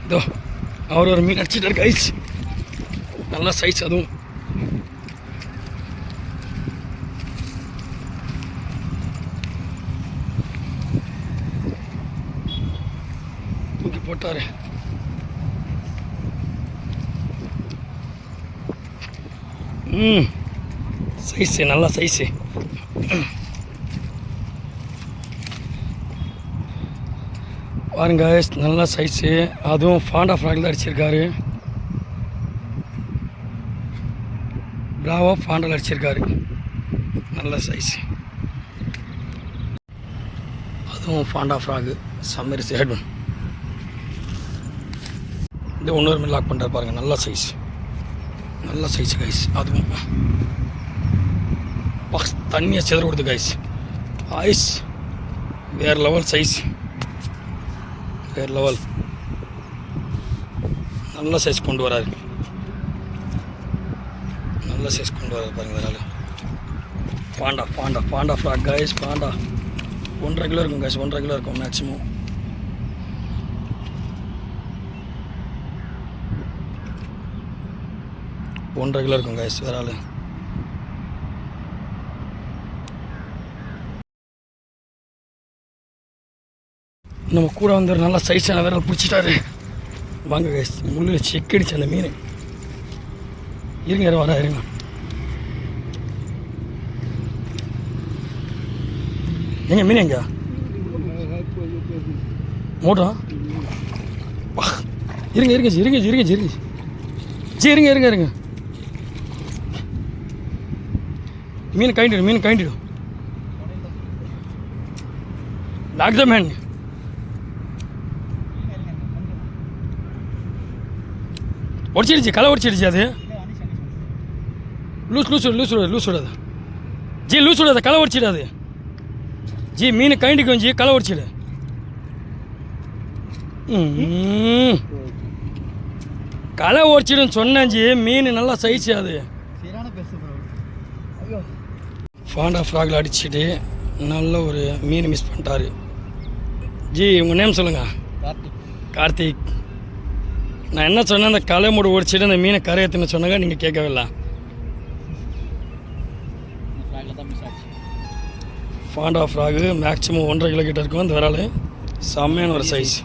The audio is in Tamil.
இதோ அவர் ஒரு மீன் அடிச்சிட்டார் கைஸ். நல்லா சைஸ், அதுவும் தூக்கி போட்டாரு. சைஸு, நல்லா சைஸு. பாருங்க நல்லா சைஸு, அதுவும் ஃபாண்டா ஃப்ராகில் அடிச்சிருக்காரு. பிராவோ ஃபாண்டில் அடிச்சிருக்காரு. நல்ல சைஸு, அதுவும் ஃபாண்டா ஃப்ராகு சம்மர் சேடும். இது இன்னொரு மீன் லாக் பண்ணுறாரு பாருங்கள். நல்ல சைஸ், நல்ல சைஸ் கைஸ். அதுவும் தண்ணியை செதற கொடுத்து கைஸ். ஐஸ் வேறு லெவல் சைஸ், வேறு லெவல். நல்ல சைஸ் கொண்டு வராரு, நல்ல சைஸ் கொண்டு வராரு பாருங்கள். வேறு Panda Panda Panda frock guys. Panda 1.5 kilo இருக்கும் கைஸ், 1.5 கிலோ இருக்கும் மேக்ஸிமம். ஒன்றரை கிலோ இருக்கும் கைஸ். வேற ஆள் நம்ம கூட வந்து ஒரு நல்ல சைஸான வேற பிடிச்சிட்டாரு. வாங்க கைஸ், முள்ளு செக்கடிச்சு அந்த மீன். இருங்க வர இருங்க. எங்க மீன் எங்க மூட்டா? இருங்க இருங்க இருங்க இருங்க இருங்க இருங்க இருங்க இருங்க. மீன் கைண்டிடும், மீன் கைண்டிடும். Lock the man. ஒடிச்சிடுச்சு, களை ஒடிச்சிடுச்சு. அது லூஸ் லூஸ் லூஸ் லூஸ் விடாது ஜி, லூஸ் விடாத, களை ஒடிச்சிடாது ஜி. மீன் கைண்டிக்கும் ஜி, களை ஒடிச்சிடு. களை ஒடிச்சிடும் சொன்னேன் ஜி. மீன் நல்லா சைஸ். அது ஃபாண்டா ஃப்ராகில் அடிச்சுட்டு நல்ல ஒரு மீன் மிஸ் பண்ணிட்டாரு ஜி. உங்கள் நேம் சொல்லுங்கள். கார்த்திக். நான் என்ன சொன்னேன், அந்த களை மூடு ஒடிச்சிட்டு அந்த மீனை கரையத்துன்னு சொன்னாங்க, நீங்கள் கேட்கவே இல்லை. ஃபாண்டா ஃப்ராகு மேக்ஸிமம் 1.5 கிலோ கிட்ட இருக்கும். அந்த விரால் செம்மையான ஒரு சைஸ்.